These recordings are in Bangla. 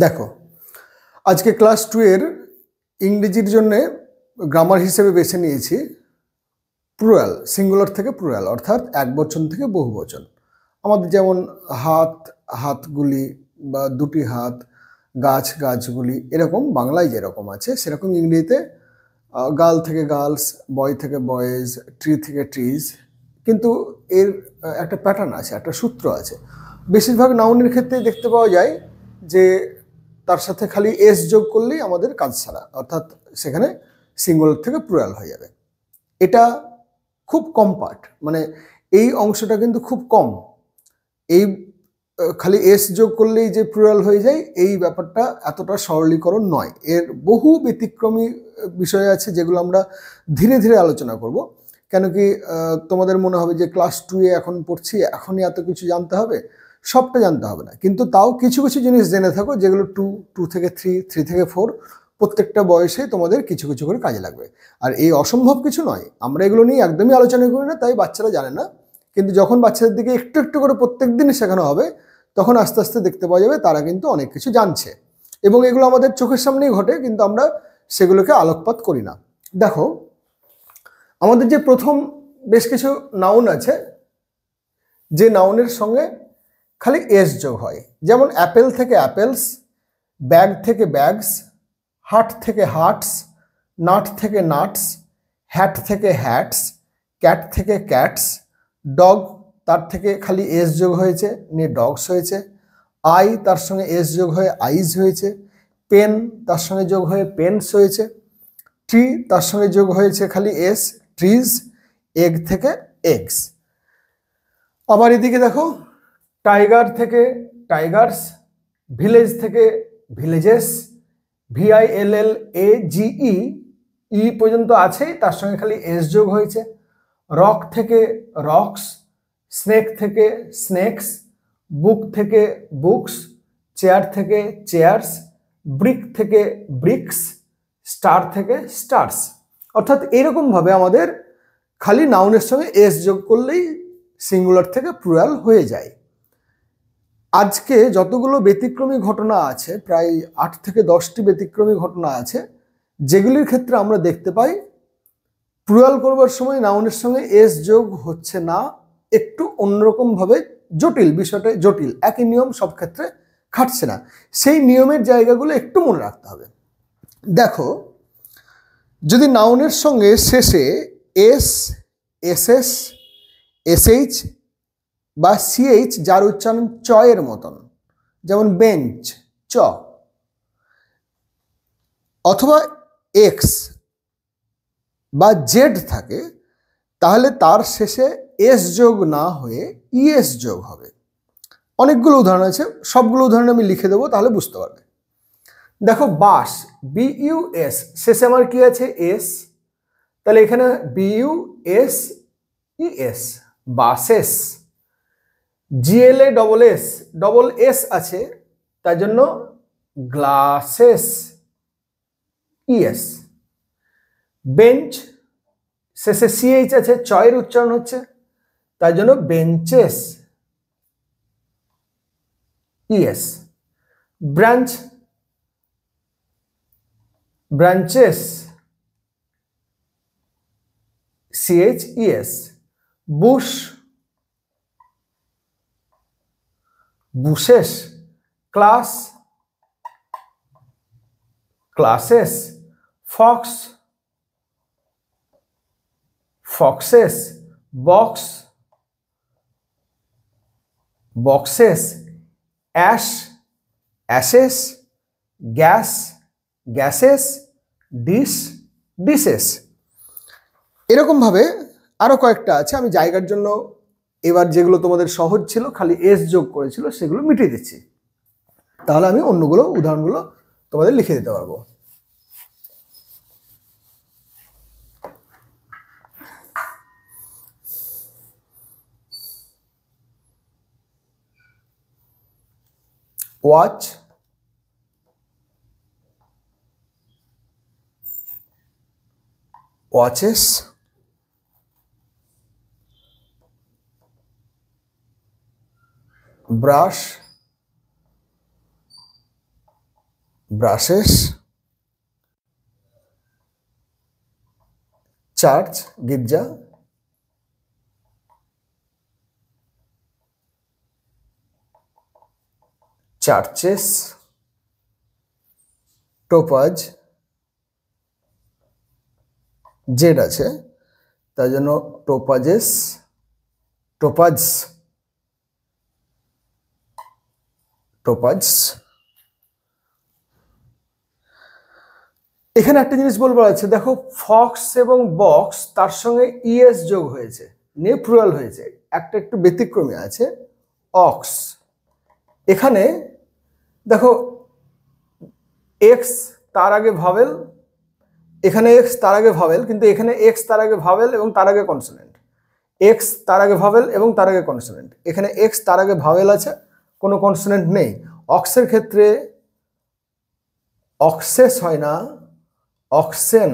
দেখো, আজকে ক্লাস 2 এর ইংরেজির জন্য গ্রামার হিসেবে বেছে নিয়েছি প্লুরাল, সিঙ্গুলার থেকে প্লুরাল, অর্থাৎ একবচন থেকে বহুবচন। আমাদের যেমন হাত, হাতগুলি বা দুটি হাত, গাছ, গাছগুলি, এরকম বাংলায় যেরকম আছে সেরকম ইংরেজিতে গার্ল থেকে গার্লস, বয় থেকে বয়েজ, ট্রি থেকে ট্রিজ। কিন্তু এর একটা প্যাটার্ন আছে, একটা সূত্র আছে। বেশিরভাগ নাউনের ক্ষেত্রে দেখতে পাওয়া যায় যে তার সাথে খালি এস যোগ করলেই আমাদের কাজ ছাড়া, অর্থাৎ সেখানে সিঙ্গুলার থেকে প্লুরাল হয়ে যাবে। এটা খুব কম পার্ট, মানে এই অংশটা কিন্তু খুব কম। এই খালি এস যোগ করলেই যে প্লুরাল হয়ে যায় এই ব্যাপারটা এতটা সরলীকরণ নয়। এর বহু ব্যতিক্রমী বিষয় আছে যেগুলো আমরা ধীরে ধীরে আলোচনা করব। কেন কি তোমাদের মনে হবে যে ক্লাস 2 এ এখন পড়ছি, এখনই এত কিছু জানতে হবে? সবটা জানতে হবে না, কিন্তু তাও কিছু কিছু জিনিস জেনে থাকো যেগুলো 2 থেকে 3 থেকে 4 প্রত্যেকটা বয়সে তোমাদের কিছু কিছু করে কাজে লাগবে। আর এই অসম্ভব কিছু নয়, আমরা এগুলো নিয়ে একদমই আলোচনা করি না, তাই বাচ্চারা জানে না। কিন্তু যখন বাচ্চাদের দিকে একটু একটু করে প্রত্যেক দিনই শেখানো হবে, তখন আস্তে আস্তে দেখতে পাওয়া যাবে তারা কিন্তু অনেক কিছু জানছে। এবং এগুলো আমাদের চোখের সামনেই ঘটে, কিন্তু আমরা সেগুলোকে আলোকপাত করি না। দেখো, আমাদের যে প্রথম বেশ কিছু নাউন আছে, যে নাউনের সঙ্গে খালি এস যোগ হয়, যেমন অ্যাপেল থেকে অ্যাপেলস, ব্যাগ থেকে ব্যাগস, হাট থেকে হার্টস, নাট থেকে নাটস, হ্যাট থেকে হ্যাটস, ক্যাট থেকে ক্যাটস, ডগ তার থেকে খালি এস যোগ হয়েছে, নিয়ে ডগস হয়েছে। আই তার সঙ্গে এস যোগ হয়ে আইজ হয়েছে। পেন তার সঙ্গে যোগ হয়ে পেন্স হয়েছে। ট্রি তার সঙ্গে যোগ হয়েছে খালি এস, ট্রিজ। এগ থেকে এগস। আবার এদিকে দেখো, টাইগার থেকে টাইগার্স, ভিলেজ থেকে ভিলেজেস, VILLAGE ই পর্যন্ত আছেই, তার সঙ্গে খালি এস যোগ হয়েছে। রক থেকে রক্স, স্নেক থেকে স্নেকস, বুক থেকে বুকস, চেয়ার থেকে চেয়ার্স, ব্রিক থেকে ব্রিক্স, স্টার থেকে স্টার্স। অর্থাৎ এইরকমভাবে আমাদের খালি নাউনের সঙ্গে এস যোগ করলেই সিঙ্গুলার থেকে প্লুরাল হয়ে যায়। আজকে যতগুলো ব্যতিক্রমী ঘটনা আছে, প্রায় 8 থেকে 10টি ব্যতিক্রমী ঘটনা আছে, যেগুলির ক্ষেত্রে আমরা দেখতে পাই প্লুরাল করবার সময় নাউনের সঙ্গে এস যোগ হচ্ছে না, একটু অন্যরকমভাবে জটিল, বিষয়টা জটিল, একই নিয়ম সব ক্ষেত্রে খাটছে না। সেই নিয়মের জায়গাগুলো একটু মনে রাখতে হবে। দেখো, যদি নাউনের সঙ্গে শেষে এস, এসএস, এসএইচ বা সিএইচ, যার উচ্চারণ চ এর মতন, যেমন বেঞ্চ, চ, অথবা এক্স বা জেড থাকে, তাহলে তার শেষে এস যোগ না হয়ে ইএস যোগ হবে। অনেকগুলো উদাহরণ আছে, সবগুলো উদাহরণ আমি লিখে দেবো, তাহলে বুঝতে পারবে। দেখো, বাস, BUS, শেষে আমার কি আছে? এস, তাহলে এখানে BUSES, buses. GLA double S আছে, তার জন্য গ্লাসেস, ইএস। বেঞ্চ, শেষে CH আছে, চয়ের উচ্চারণ হচ্ছে, তার জন্য benches, E S. Branch, branches, CHES। Bush, bushes. Class, classes. Fox, foxes. Box, boxes. Ash, ashes. Gas, gases. Dish, dishes. এরকমভাবে আরও কয়েকটা আছে, আমি জায়গার জন্য এবার যেগুলো তোমাদের সহজ ছিল, খালি এস যোগ করেছিল, সেগুলো মিটিয়ে দিচ্ছি, তাহলে আমি অন্যগুলো উদাহরণগুলো তোমাদের লিখে দিতে পারবো। Watch, watches. Brush, brushes, church গির্জা, চার্চেস, টোপাজ, জেড আছে তাই জন্য টোপাজেস, টোপাজ, টোপাজ। এখানে একটা জিনিস বলবার আছে, দেখো ফক্স এবং বক্স তার সঙ্গে ইএস যোগ হয়েছে, নিয়ে প্লুরাল হয়েছে। একটা একটু ব্যতিক্রমী আছে, অক্স। এখানে দেখো এক্স তার আগে ভাওয়েল, এখানে এক্স তার আগে ভাওয়েল, কিন্তু এখানে এক্স তার আগে ভাওয়েল এবং তার আগে কনসোনেন্ট, এক্স তার আগে ভাওয়েল এবং তার আগে কনসোনেন্ট। এখানে এক্স তার আগে ভাওয়েল আছে, কোনো কনসোনেন্ট নেই। অক্সের ক্ষেত্রে অক্সেস হয় না, অক্সেন।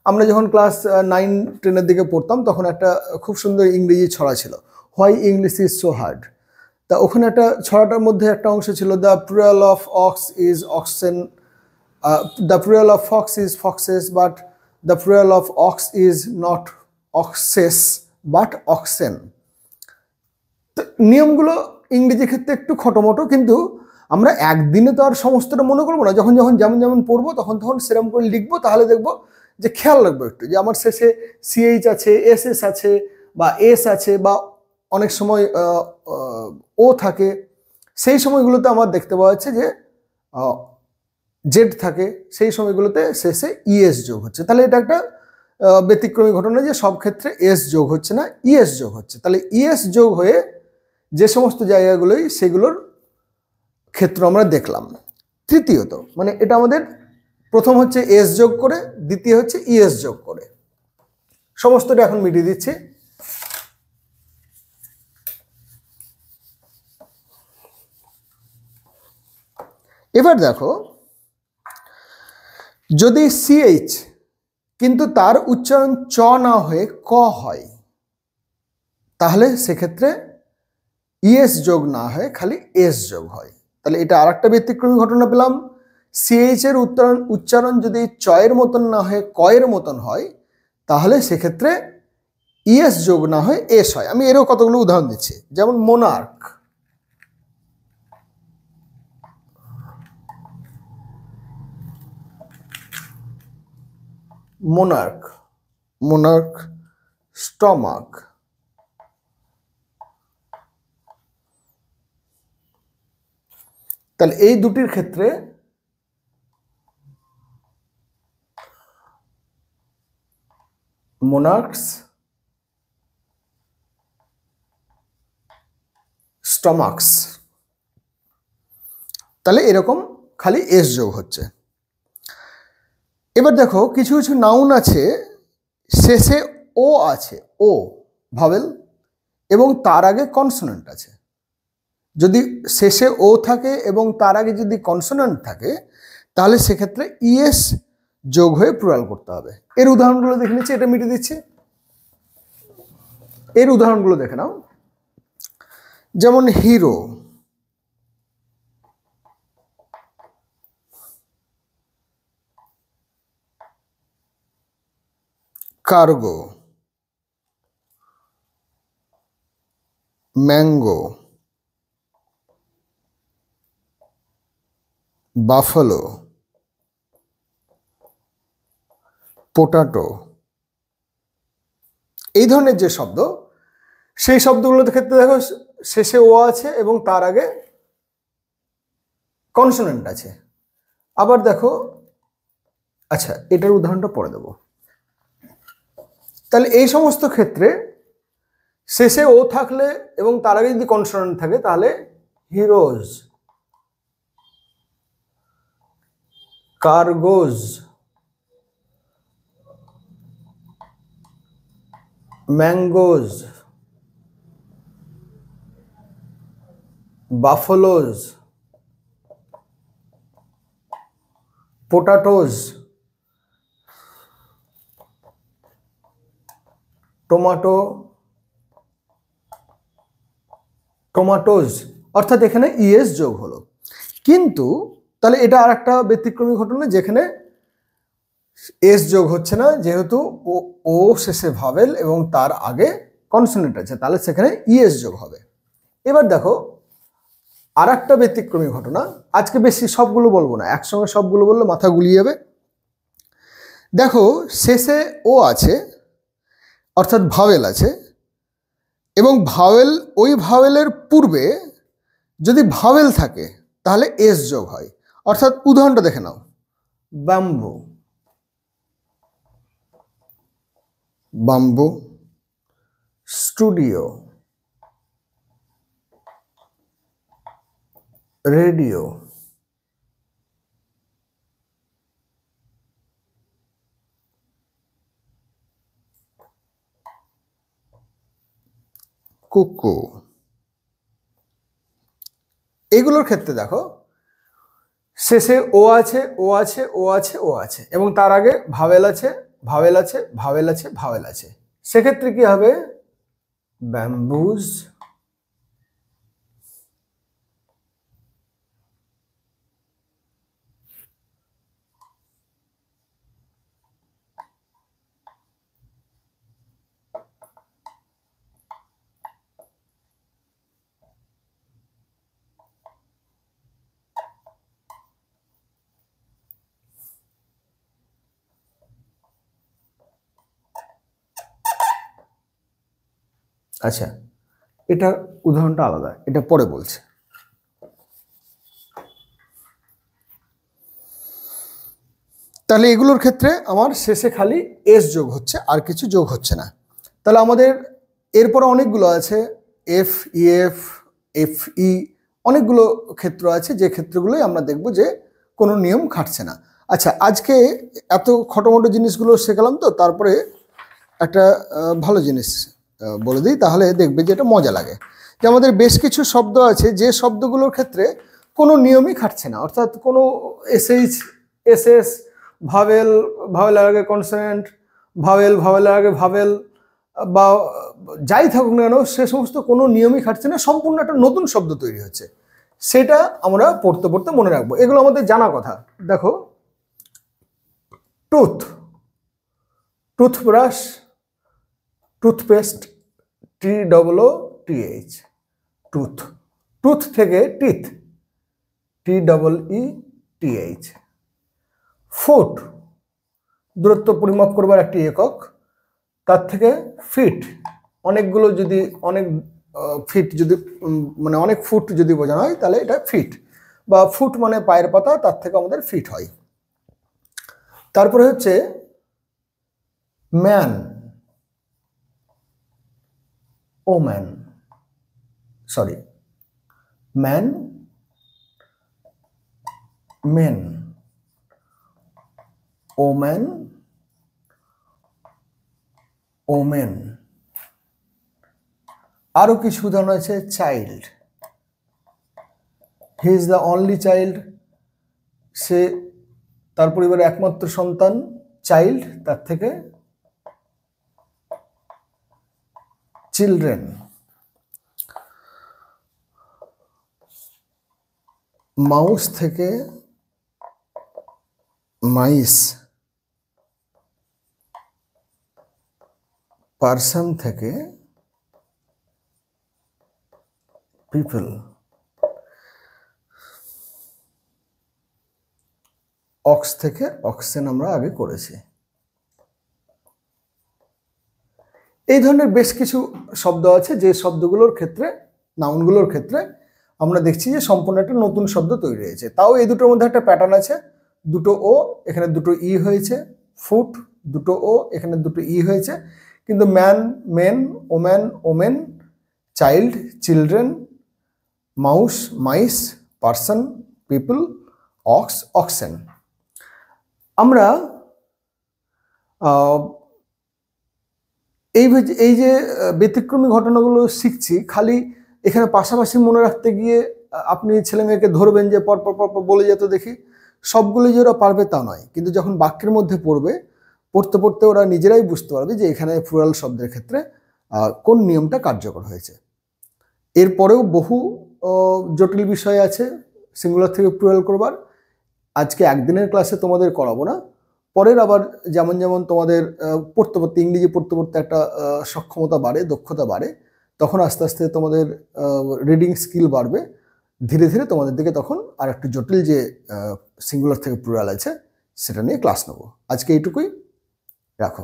আমরা যখন ক্লাস 9-10 দিকে পড়তাম তখন একটা খুব সুন্দর ইংরেজি ছড়া ছিল, why English is so hard. তা ওখানে একটা ছড়াটার মধ্যে একটা অংশ ছিল, the plural of ox is oxen, the plural of fox is foxes, but the plural of ox is not oxes but oxen. নিয়মগুলো ইংরেজি ক্ষেত্রে একটু খটোমটো, কিন্তু আমরা একদিনে তো আর সমস্তটা মনে করবো না, যখন যখন যেমন যেমন পড়বো তখন তখন সেরকম করে লিখবো। তাহলে দেখবো যে খেয়াল রাখবো একটু যে আমার শেষে সিএইচ আছে, এসএস আছে, বা এস আছে, বা অনেক সময় ও থাকে। সেই সময়গুলোতে আমার দেখতে পাওয়া যাচ্ছে যে জেড থাকে, সেই সময়গুলোতে শেষে ইএস যোগ হচ্ছে। তাহলে এটা একটা ব্যতিক্রমী ঘটনা যে সব ক্ষেত্রে এস যোগ হচ্ছে না, ইএস যোগ হচ্ছে। তাহলে ইএস যোগ হয়ে যে সমস্ত জায়গাগুলোই সেগুলোর ক্ষেত্র আমরা দেখলাম। তৃতীয়ত মানে এটা আমাদের প্রথম হচ্ছে এস যোগ করে, দ্বিতীয় হচ্ছে ইএস যোগ করে। সমস্তটা এখন মিটিয়ে দিচ্ছি। এবার দেখো, যদি সিএইচ কিন্তু তার উচ্চারণ চ না হয়ে ক হয়, তাহলে সেক্ষেত্রে ইএস যোগ না হয়, খালি এস যোগ হয়। তাহলে এটা আর একটা ব্যতিক্রমী ঘটনা পেলাম। সিএইচ এর উচ্চারণ যদি চয়ের মতন না হয়ে কয়ের মতন হয়, তাহলে সেক্ষেত্রে ইএস যোগ না হয় এস হয়। আমি এরও কতগুলো উদাহরণ দিচ্ছি, যেমন মোনার্ক, মোনার্ক, মোনার্ক, স্টমাক, তাহলে এই দুটির ক্ষেত্রে মোনার্কস, স্টমাকস, তাহলে এরকম খালি এস যোগ হচ্ছে। এবার দেখো কিছু কিছু নাউন আছে শেষে ও আছে, ও ভাওয়েল, এবং তার আগে কনসোনেন্ট আছে। যদি শেষে ও থাকে এবং তার আগে যদি কনসোনেন্ট থাকে, তাহলে সেক্ষেত্রে ইএস যোগ হয়ে প্লুরাল করতে হবে। এর উদাহরণগুলো দেখে নিচ্ছি, এটা মিটিয়ে দিচ্ছি। এর উদাহরণগুলো দেখে নাও, যেমন হিরো, কার্গো, ম্যাঙ্গো, বাফালো, পোটাটো। এই ধরনের যে শব্দ, সেই শব্দগুলোর ক্ষেত্রে দেখো শেষে ও আছে এবং তার আগে কনসোনেন্ট আছে। আবার দেখো, আচ্ছা এটার উদাহরণটা পরে দেব। তাহলে এই সমস্ত ক্ষেত্রে শেষে ও থাকলে এবং তার আগে যদি কনসোনেন্ট থাকে, তাহলে হিরোজ, কার্গোজ, ম্যাঙ্গোজ, বাফলোজ, পোটাটোজ, টোমাটো, টোমাটোজ, অর্থাৎ এখানে ইএস যোগ হলো। কিন্তু তাহলে এটা আর একটা ব্যতিক্রমী ঘটনা যেখানে এস যোগ হচ্ছে না, যেহেতু ও শেষে ভাওয়েল এবং তার আগে কনসোনেন্ট আছে, তাহলে সেখানে ইএস যোগ হবে। এবার দেখো আর একটা ব্যতিক্রমী ঘটনা, আজকে বেশি সবগুলো বলবো না, একসঙ্গে সবগুলো বললে মাথা গুলিয়ে যাবে। দেখো শেষে ও আছে অর্থাৎ ভাওয়েল আছে, এবং ভাওয়েল ওই ভাওয়েলের পূর্বে যদি ভাওয়েল থাকে তাহলে এস যোগ হয়। অর্থাৎ উদাহরণটা দেখে নাও, ব্যাম্বু, বাম্বু, স্টুডিও, রেডিও, কুকু। এগুলোর ক্ষেত্রে দেখো শেষে ও আছে, ও আছে, ও আছে, ও আছে, এবং তার আগে ভাওয়েল আছে, ভাওয়েল আছে, ভাওয়েল আছে, ভাওয়েল আছে। সেক্ষেত্রে কি হবে? ব্যাম্বুজ, আচ্ছা এটার উদাহরণটা আলাদা, এটা পরে বলছে। তাহলে এগুলোর ক্ষেত্রে আমার শেষে খালি এস যোগ হচ্ছে, আর কিছু যোগ হচ্ছে না। তাহলে আমাদের এরপরে অনেকগুলো আছে, এফ, ইএফ, এফ ই, অনেকগুলো ক্ষেত্র আছে, যে ক্ষেত্রগুলোই আমরা দেখব যে কোনো নিয়ম খাটছে না। আচ্ছা আজকে এত খটোমটো জিনিসগুলো শেখালাম, তো তারপরে একটা ভালো জিনিস বলে দিই, তাহলে দেখবে যে এটা মজা লাগে। যে আমাদের বেশ কিছু শব্দ আছে যে শব্দগুলোর ক্ষেত্রে কোনো নিয়মই খাটছে না, অর্থাৎ কোনো এসএইচ, এসএস, ভাওয়েল, ভাওয়েলের আগে কনসোনেন্ট, ভাওয়েল, ভাওয়েলের আগে ভাওয়েল, বা যাই থাকুক না কেন সে সমস্ত কোনো নিয়মই খাটছে না, সম্পূর্ণ একটা নতুন শব্দ তৈরি হচ্ছে। সেটা আমরা পড়তে পড়তে মনে রাখবো, এগুলো আমাদের জানা কথা। দেখো tooth, toothbrush, toothpaste, TOOTH, tooth, tooth থেকে টিথ, TEETH, ফুট, দূরত্ব পরিমাপ করবার একটি একক, তার থেকে ফিট, অনেকগুলো যদি অনেক ফিট যদি মানে অনেক ফুট যদি বোঝানো হয় তাহলে এটা ফিট, বা ফুট মানে পায়ের পাতা, তার থেকে আমাদের ফিট হয়। তারপরে হচ্ছে man, woman, sorry man, men, woman, women. আরো কিছু উদাহরণ আছে, child, he is the only child, সে তার পরিবারের একমাত্র সন্তান, চাইল্ড, তার থেকে চিলড্রেন। মাউস থেকে মাইস, পারসন থেকে পিপল, অক্স থেকে অক্সেন আমরা আগে করেছি। এই ধরনের বেশ কিছু শব্দ আছে যে শব্দগুলোর ক্ষেত্রে, নাউনগুলোর ক্ষেত্রে আমরা দেখছি যে সম্পূর্ণ একটা নতুন শব্দ তৈরি হয়েছে। তাও এই দুটোর মধ্যে একটা প্যাটার্ন আছে, দুটো ও, এখানে দুটো ই হয়েছে, ফুট, দুটো ও, এখানে দুটো ই হয়েছে, কিন্তু man, men, woman, women, child, children, mouse, mice, person, people, ox, oxen. আমরা এই যে ব্যতিক্রমী ঘটনাগুলো শিখছি, খালি এখানে পাশাপাশি মনে রাখতে গিয়ে আপনি ছেলে মেয়েকে ধরবেন যে পর পর পর বলে যেত দেখি, সবগুলো যে ওরা পারবে তা নয়, কিন্তু যখন বাক্যের মধ্যে পড়বে, পড়তে পড়তে ওরা নিজেরাই বুঝতে পারবে যে এখানে প্লুরাল শব্দের ক্ষেত্রে কোন নিয়মটা কার্যকর হয়েছে। এরপরেও বহু জটিল বিষয় আছে সিঙ্গুলার থেকে প্লুরাল করবার, আজকে একদিনের ক্লাসে তোমাদের করাবো না, পরের আবার যেমন যেমন তোমাদের পড়তে পড়তে ইংরেজি পড়তে পড়তে একটা সক্ষমতা বাড়ে, দক্ষতা বাড়ে, তখন আস্তে আস্তে তোমাদের রিডিং স্কিল বাড়বে, ধীরে ধীরে তোমাদের দিকে তখন আর একটু জটিল যে সিঙ্গুলার থেকে প্লুরাল আছে সেটা নিয়ে ক্লাস নেবো। আজকে এইটুকুই, রাখো।